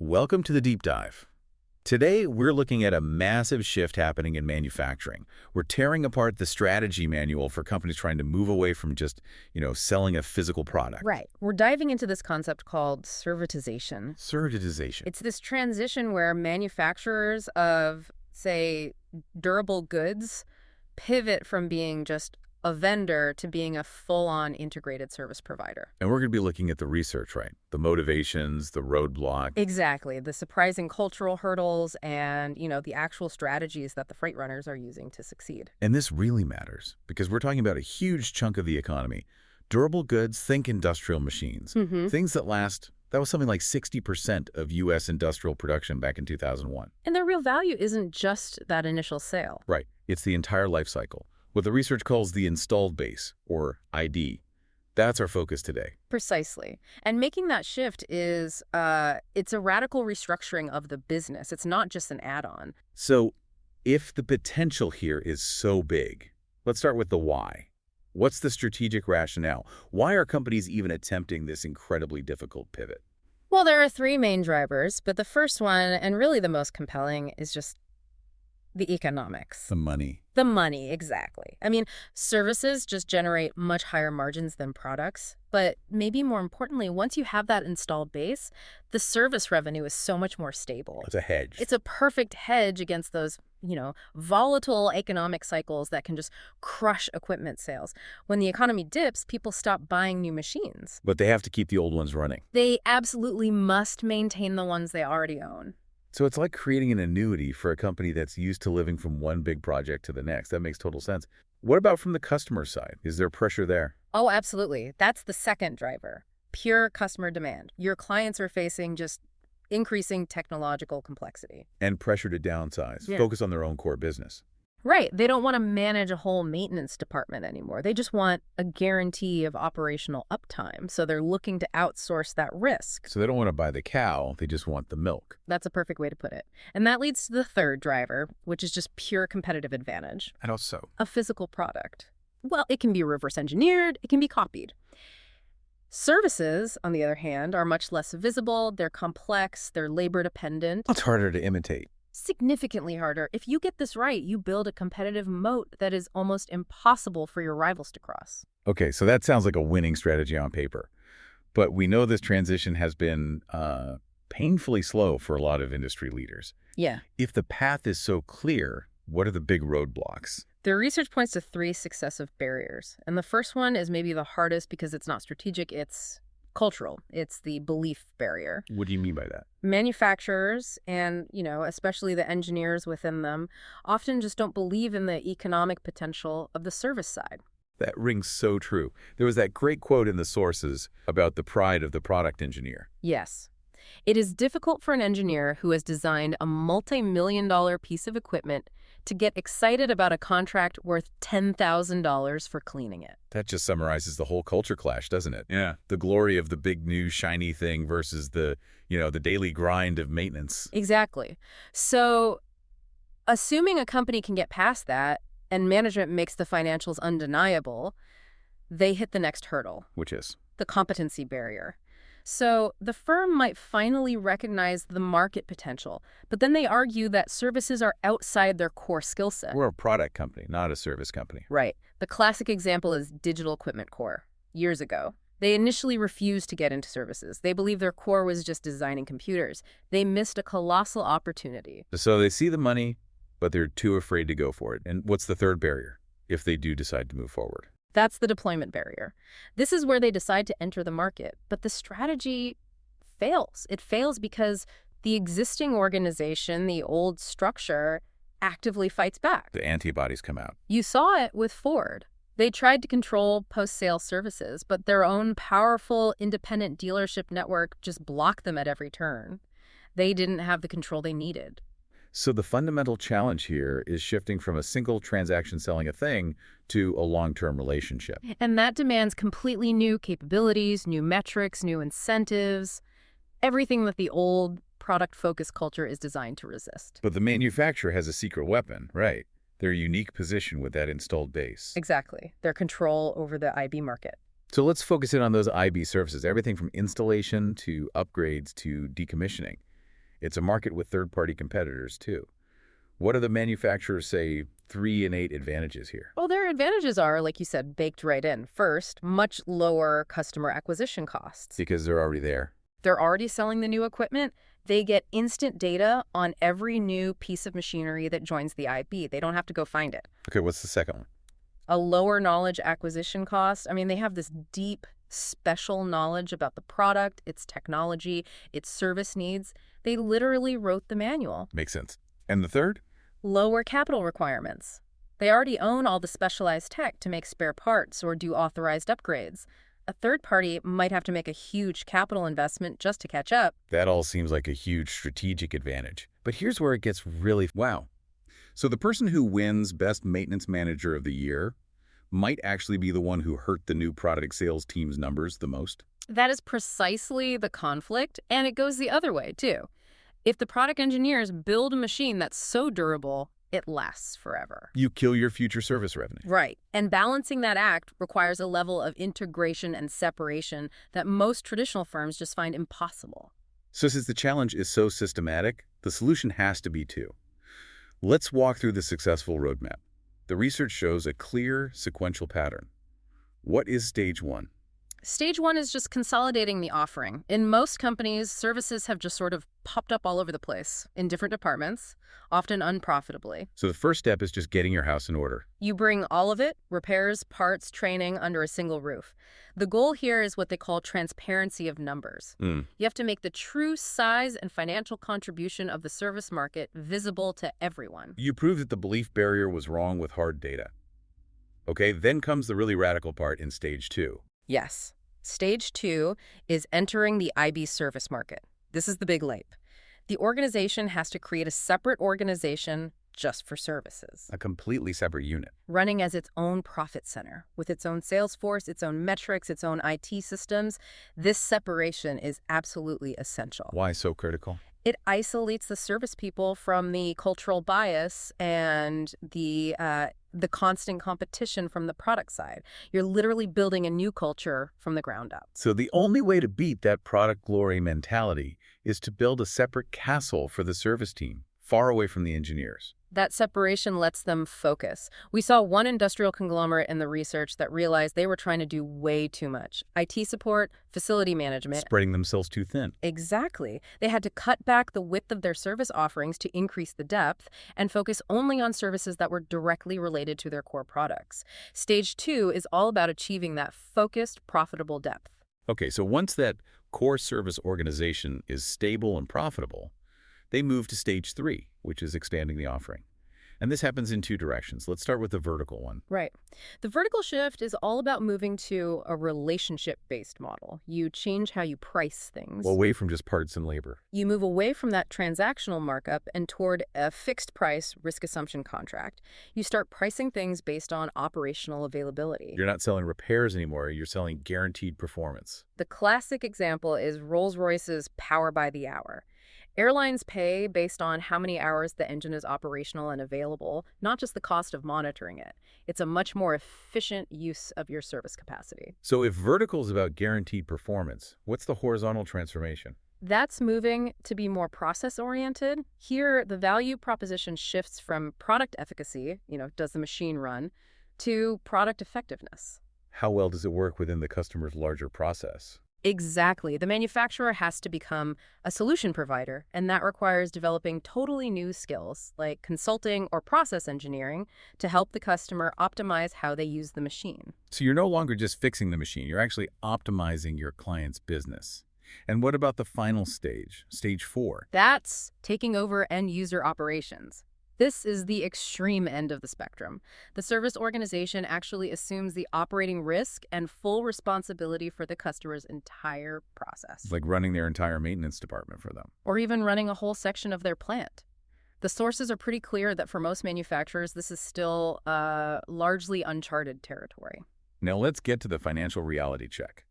Welcome to the Deep Dive. Today, we're looking at a massive shift happening in manufacturing. We're tearing apart the strategy manual for companies trying to move away from just, selling a physical product. Right. We're diving into this concept called servitization. Servitization. It's this transition where manufacturers of, say, durable goods pivot from being just a vendor to being a full-on integrated service provider. And we're going to be looking at the research, right? The motivations, the roadblock. Exactly. The surprising cultural hurdles and, the actual strategies that the freight runners are using to succeed. And this really matters because we're talking about a huge chunk of the economy. Durable goods, think industrial machines. Things that last. That was something like 60% of U.S. industrial production back in 2001. And their real value isn't just that initial sale. Right. It's the entire life cycle. What the research calls the installed base, or ID. That's our focus today. Precisely. And making that shift is, it's a radical restructuring of the business. It's not just an add-on. So, if the potential here is so big, let's start with the why. What's the strategic rationale? Why are companies even attempting this incredibly difficult pivot? Well, there are three main drivers, but the first one, and really the most compelling, is just the economics. The money. The money, exactly. I mean, services just generate much higher margins than products. But maybe more importantly, once you have that installed base, the service revenue is so much more stable. It's a hedge. It's a perfect hedge against those, volatile economic cycles that can just crush equipment sales. When the economy dips, people stop buying new machines. But they have to keep the old ones running. They absolutely must maintain the ones they already own. So it's like creating an annuity for a company that's used to living from one big project to the next. That makes total sense. What about from the customer side? Is there pressure there? Oh, absolutely. That's the second driver. Pure customer demand. Your clients are facing just increasing technological complexity. And pressure to downsize, Yeah. focus on their own core business. Right. They don't want to manage a whole maintenance department anymore. They just want a guarantee of operational uptime. So they're looking to outsource that risk. So they don't want to buy the cow, they just want the milk. That's a perfect way to put it. And that leads to the third driver, which is just pure competitive advantage. And also, A physical product. Well, it can be reverse engineered, it can be copied. Services, on the other hand, are much less visible, they're complex, they're labor dependent. it's harder to imitate. Significantly harder. If you get this right, you build a competitive moat that is almost impossible for your rivals to cross. Okay, so that sounds like a winning strategy on paper. But we know this transition has been painfully slow for a lot of industry leaders. Yeah. If the path is so clear, what are the big roadblocks? The research points to three successive barriers. And the first one is maybe the hardest because it's not strategic, it's cultural. It's the belief barrier. What do you mean by that? Manufacturers and, especially the engineers within them often just don't believe in the economic potential of the service side. That rings so true. There was that great quote in the sources about the pride of the product engineer. Yes. It is difficult for an engineer who has designed a multi-million-dollar piece of equipment to get excited about a contract worth $10,000 for cleaning it. That just summarizes the whole culture clash, doesn't it? Yeah. The glory of the big new shiny thing versus the daily grind of maintenance. Exactly. So, assuming a company can get past that and management makes the financials undeniable, they hit the next hurdle. Which is? The competency barrier. So the firm might finally recognize the market potential, but then they argue that services are outside their core skill set. We're a product company, not a service company. Right. The classic example is Digital Equipment Corps. Years ago, they initially refused to get into services. They believed their core was just designing computers. They missed a colossal opportunity. So they see the money, but they're too afraid to go for it. And what's the third barrier if they do decide to move forward? That's the deployment barrier. This is where they decide to enter the market, but the strategy fails. It fails because the existing organization, the old structure, actively fights back. The antibodies come out. You saw it with Ford. They tried to control post-sale services, but their own powerful independent dealership network just blocked them at every turn. They didn't have the control they needed. So the fundamental challenge here is shifting from a single transaction selling a thing to a long-term relationship. And that demands completely new capabilities, new metrics, new incentives, everything that the old product-focused culture is designed to resist. But the manufacturer has a secret weapon, right? Their unique position with that installed base. Exactly. Their control over the IB market. So let's focus in on those IB services, everything from installation to upgrades to decommissioning. It's a market with third-party competitors, too. What do the manufacturers say 3 and 8 advantages here? Well, their advantages are, like you said, baked right in. First, much lower customer acquisition costs. Because they're already there. They're already selling the new equipment. They get instant data on every new piece of machinery that joins the IB. They don't have to go find it. Okay, what's the second one? A lower knowledge acquisition cost. I mean, they have this deep, special knowledge about the product, its technology, its service needs. They literally wrote the manual. Makes sense. And the third? Lower capital requirements. They already own all the specialized tech to make spare parts or do authorized upgrades. A third party might have to make a huge capital investment just to catch up. That all seems like a huge strategic advantage. But here's where it gets really wow. So the person who wins Best Maintenance Manager of the Year might actually be the one who hurt the new product sales team's numbers the most? That is precisely the conflict, and it goes the other way, too. If the product engineers build a machine that's so durable, it lasts forever. You kill your future service revenue. Right. And balancing that act requires a level of integration and separation that most traditional firms just find impossible. So since the challenge is so systematic, the solution has to be too. Let's walk through the successful roadmap. The research shows a clear, sequential pattern. What is stage 1? Stage 1 is just consolidating the offering. In most companies, services have just sort of popped up all over the place in different departments, often unprofitably. So the first step is just getting your house in order. You bring all of it, repairs, parts, training, under a single roof. The goal here is what they call transparency of numbers. You have to make the true size and financial contribution of the service market visible to everyone. You prove that the belief barrier was wrong with hard data. Okay, then comes the really radical part in stage 2. Yes. Stage 2 is entering the IB service market. This is the big leap. The organization has to create a separate organization just for services. A completely separate unit. Running as its own profit center, with its own sales force, its own metrics, its own IT systems. This separation is absolutely essential. Why so critical? It isolates the service people from the cultural bias and the constant competition from the product side. You're literally building a new culture from the ground up. So the only way to beat that product glory mentality is to build a separate castle for the service team, far away from the engineers. That separation lets them focus. We saw one industrial conglomerate in the research that realized they were trying to do way too much. IT support, facility management. Spreading themselves too thin. Exactly. They had to cut back the width of their service offerings to increase the depth and focus only on services that were directly related to their core products. Stage 2 is all about achieving that focused, profitable depth. Okay, so once that core service organization is stable and profitable, they move to stage 3, which is expanding the offering. And this happens in 2 directions. Let's start with the vertical one. Right. The vertical shift is all about moving to a relationship-based model. You change how you price things. Well, away from just parts and labor. You move away from that transactional markup and toward a fixed price risk assumption contract. You start pricing things based on operational availability. You're not selling repairs anymore. You're selling guaranteed performance. The classic example is Rolls-Royce's power by the hour. Airlines pay based on how many hours the engine is operational and available, not just the cost of monitoring it. It's a much more efficient use of your service capacity. So if vertical is about guaranteed performance, what's the horizontal transformation? That's moving to be more process-oriented. Here, the value proposition shifts from product efficacy, does the machine run, to product effectiveness. How well does it work within the customer's larger process? Exactly. The manufacturer has to become a solution provider, and that requires developing totally new skills like consulting or process engineering to help the customer optimize how they use the machine. So you're no longer just fixing the machine, you're actually optimizing your client's business. And what about the final stage, stage 4? That's taking over end-user operations. This is the extreme end of the spectrum. The service organization actually assumes the operating risk and full responsibility for the customer's entire process. Like running their entire maintenance department for them. Or even running a whole section of their plant. The sources are pretty clear that for most manufacturers, this is still largely uncharted territory. Now let's get to the financial reality check.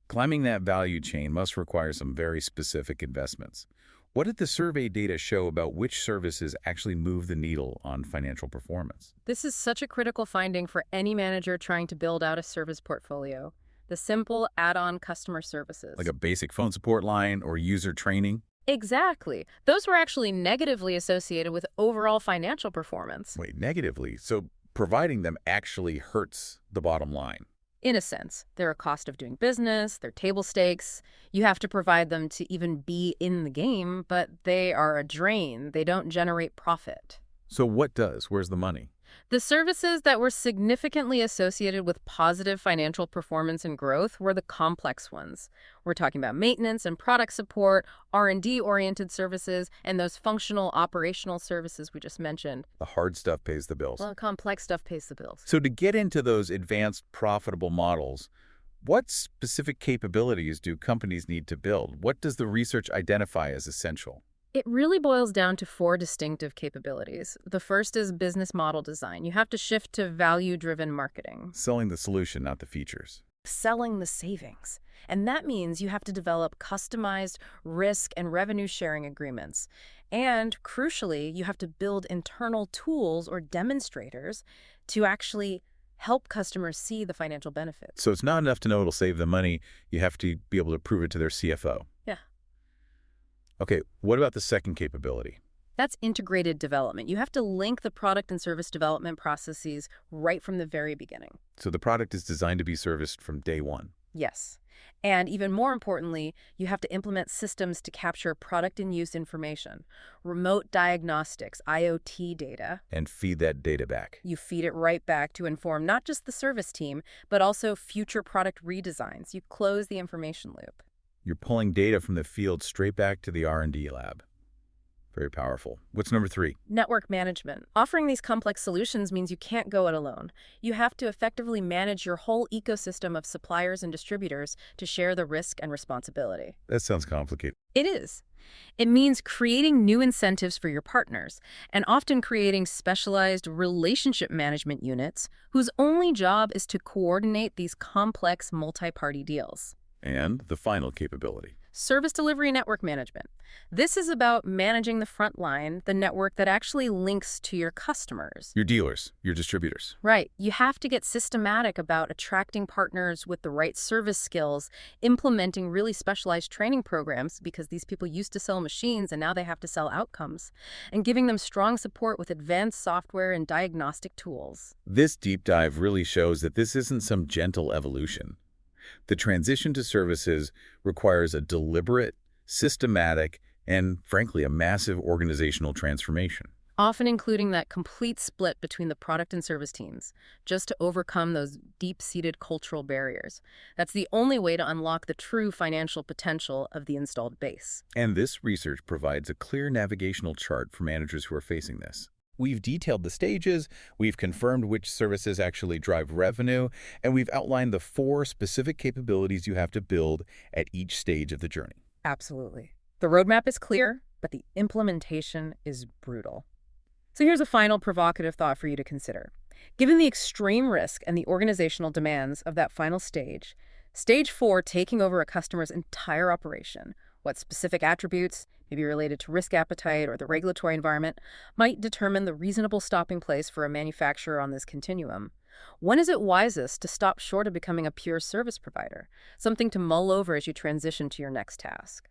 Climbing that value chain must require some very specific investments. What did the survey data show about which services actually move the needle on financial performance? This is such a critical finding for any manager trying to build out a service portfolio. The simple add-on customer services. Like a basic phone support line or user training? Exactly. Those were actually negatively associated with overall financial performance. Wait, negatively. So providing them actually hurts the bottom line. In a sense, they're a cost of doing business, they're table stakes. You have to provide them to even be in the game, but they are a drain. They don't generate profit. So what does? Where's the money? The services that were significantly associated with positive financial performance and growth were the complex ones. We're talking about maintenance and product support, R&D-oriented services, and those functional operational services we just mentioned. The hard stuff pays the bills. Well, complex stuff pays the bills. So to get into those advanced profitable models, what specific capabilities do companies need to build? What does the research identify as essential? It really boils down to four distinctive capabilities. The first is business model design. You have to shift to value-driven marketing. Selling the solution, not the features. Selling the savings. And that means you have to develop customized risk and revenue sharing agreements. And crucially, you have to build internal tools or demonstrators to actually help customers see the financial benefits. So it's not enough to know it'll save them money. You have to be able to prove it to their CFO. Yeah. Okay, what about the second capability? That's integrated development. You have to link the product and service development processes right from the very beginning. So the product is designed to be serviced from day one. Yes. And even more importantly, you have to implement systems to capture product and use information, remote diagnostics, IoT data. And feed that data back. You feed it right back to inform not just the service team, but also future product redesigns. You close the information loop. You're pulling data from the field straight back to the R&D lab. Very powerful. What's number 3? Network management. Offering these complex solutions means you can't go it alone. You have to effectively manage your whole ecosystem of suppliers and distributors to share the risk and responsibility. That sounds complicated. It is. It means creating new incentives for your partners and often creating specialized relationship management units whose only job is to coordinate these complex multi-party deals. And the final capability. Service delivery network management. This is about managing the front line, the network that actually links to your customers. Your dealers, your distributors. Right. You have to get systematic about attracting partners with the right service skills, implementing really specialized training programs because these people used to sell machines and now they have to sell outcomes, and giving them strong support with advanced software and diagnostic tools. This deep dive really shows that this isn't some gentle evolution. The transition to services requires a deliberate, systematic, and frankly, a massive organizational transformation. Often including that complete split between the product and service teams, just to overcome those deep-seated cultural barriers. That's the only way to unlock the true financial potential of the installed base. And this research provides a clear navigational chart for managers who are facing this. We've detailed the stages, we've confirmed which services actually drive revenue, and we've outlined the 4 specific capabilities you have to build at each stage of the journey. Absolutely. The roadmap is clear, but the implementation is brutal. So here's a final provocative thought for you to consider. Given the extreme risk and the organizational demands of that final stage, stage 4, taking over a customer's entire operation, what specific attributes, maybe related to risk appetite or the regulatory environment, might determine the reasonable stopping place for a manufacturer on this continuum. When is it wisest to stop short of becoming a pure service provider? Something to mull over as you transition to your next task.